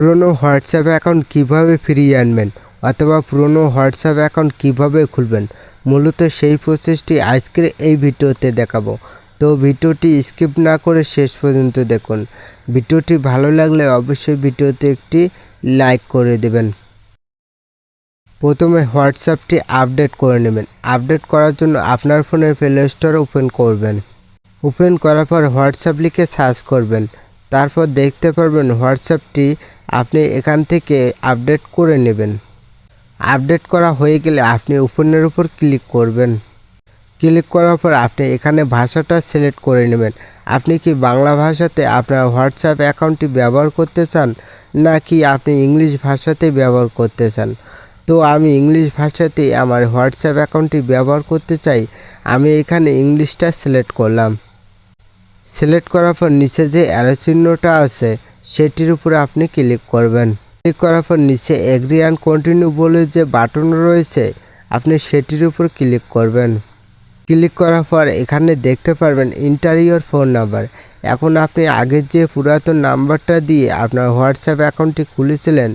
পুরনো WhatsApp account কিভাবে ফিরিয়ে আনবেন অথবা পুরনো হোয়াটসঅ্যাপ অ্যাকাউন্ট কিভাবে খুলবেন, মূলত সেই প্রসেসটি আজকের এই ভিডিওতে দেখাবো। তো ভিডিওটি স্কিপ না করে শেষ পর্যন্ত দেখুন। ভিডিওটি ভালো লাগলে অবশ্যই ভিডিওতে একটি লাইক করে দেবেন। প্রথমে হোয়াটসঅ্যাপটি আপডেট করে নেবেন। আপডেট করার জন্য আপনার ফোনে প্লে স্টোর ওপেন করবেন। ওপেন করার পর হোয়াটসঅ্যাপ লিখে সার্চ করবেন। তারপর দেখতে পারবেন হোয়াটসঅ্যাপটি আপনি এখান থেকে আপডেট করে নেবেন। আপডেট করা হয়ে গেলে আপনি ওপেনের উপর ক্লিক করবেন। ক্লিক করার পর আপনি এখানে ভাষাটা সিলেক্ট করে নেবেন। আপনি কি বাংলা ভাষাতে আপনার হোয়াটসঅ্যাপ অ্যাকাউন্টটি ব্যবহার করতে চান, নাকি আপনি ইংলিশ ভাষাতে ব্যবহার করতে চান? তো আমি ইংলিশ ভাষাতেই আমার হোয়াটসঅ্যাপ অ্যাকাউন্টটি ব্যবহার করতে চাই। আমি এখানে ইংলিশটা সিলেক্ট করলাম। সিলেক্ট করার পর নিচে যে অ্যারো চিহ্নটা আছে সেটির উপরে আপনি ক্লিক করবেন। ক্লিক করার পর নিচে এগ্রি অ্যান্ড কন্টিনিউ বলে যে বাটন রয়েছে আপনি সেটির উপর ক্লিক করবেন। ক্লিক করার পর এখানে দেখতে পারবেন এন্টার ইওর ফোন নাম্বার। এখন আপনি আগের যে পুরাতন নাম্বারটা দিয়ে আপনার হোয়াটসঅ্যাপ অ্যাকাউন্টটি খুলেছিলেন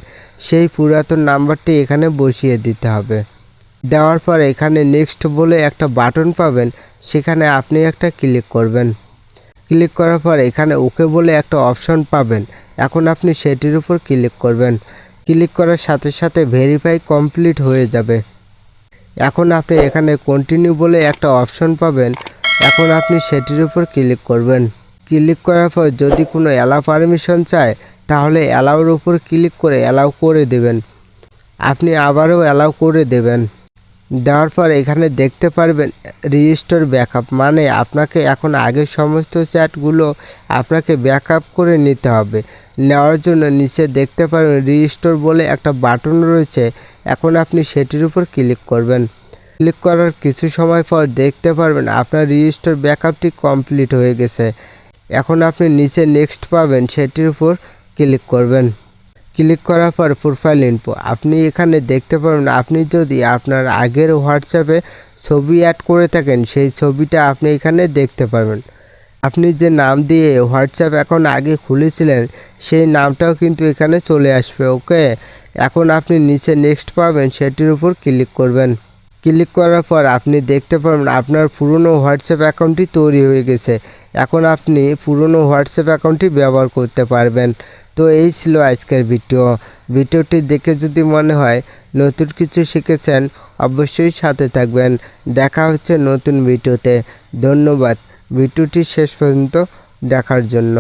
সেই পুরাতন নাম্বারটি এখানে বসিয়ে দিতে হবে। দেওয়ার পর এখানে নেক্সট বলে একটা বাটন পাবেন, সেখানে আপনি একটা ক্লিক করবেন। ক্লিক করার পর এখানে ওকে বলে একটা অপশন পাবেন, এখন আপনি সেটির উপর ক্লিক করবেন। ক্লিক করার সাথে সাথে ভেরিফাই কমপ্লিট হয়ে যাবে। এখন আপনি এখানে কন্টিনিউ বলে একটা অপশন পাবেন, এখন আপনি সেটির উপর ক্লিক করবেন। ক্লিক করার পর যদি কোনো অ্যালাউ পারমিশন চায় তাহলে অ্যালাউর উপর ক্লিক করে অ্যালাউ করে দেবেন। আপনি আবারও অ্যালাউ করে দেবেন। দেওয়ার পর এখানে দেখতে পারবেন রেজিস্টার ব্যাকআপ, মানে আপনাকে এখন আগের সমস্ত চ্যাটগুলো আপনাকে ব্যাকআপ করে নিতে হবে। নেওয়ার জন্য নিচে দেখতে পারবেন রেজিস্টার বলে একটা বাটন রয়েছে, এখন আপনি সেটির উপর ক্লিক করবেন। ক্লিক করার কিছু সময় পর দেখতে পারবেন আপনার রেজিস্টার ব্যাকআপটি কমপ্লিট হয়ে গেছে। এখন আপনি নিচে নেক্সট পাবেন, সেটির উপর ক্লিক করবেন। ক্লিক করার পর প্রোফাইল ইনফো আপনি এখানে দেখতে পাবেন, আপনি যদি আপনার আগের হোয়াটসঅ্যাপে ছবি অ্যাড করে থাকেন সেই ছবিটা আপনি এখানে দেখতে পারবেন। আপনি যে নাম দিয়ে হোয়াটসঅ্যাপ অ্যাকাউন্ট আগে খুলেছিলেন সেই নামটাও কিন্তু এখানে চলে আসবে। ওকে, এখন আপনি নিচে নেক্সট পাবেন, সেটির উপর ক্লিক করবেন। ক্লিক করার পর আপনি দেখতে পাবেন আপনার পুরনো হোয়াটসঅ্যাপ অ্যাকাউন্টটি তৈরি হয়ে গেছে। এখন আপনি পুরনো হোয়াটসঅ্যাপ অ্যাকাউন্টটি ব্যবহার করতে পারবেন। তো এই ছিল আজকের ভিডিওটি দেখে যদি মনে হয় নতুন কিছু শিখেছেন অবশ্যই সাথে থাকবেন। দেখা হচ্ছে নতুন ভিডিওতে। ধন্যবাদ ভিডিওটি শেষ পর্যন্ত দেখার জন্য।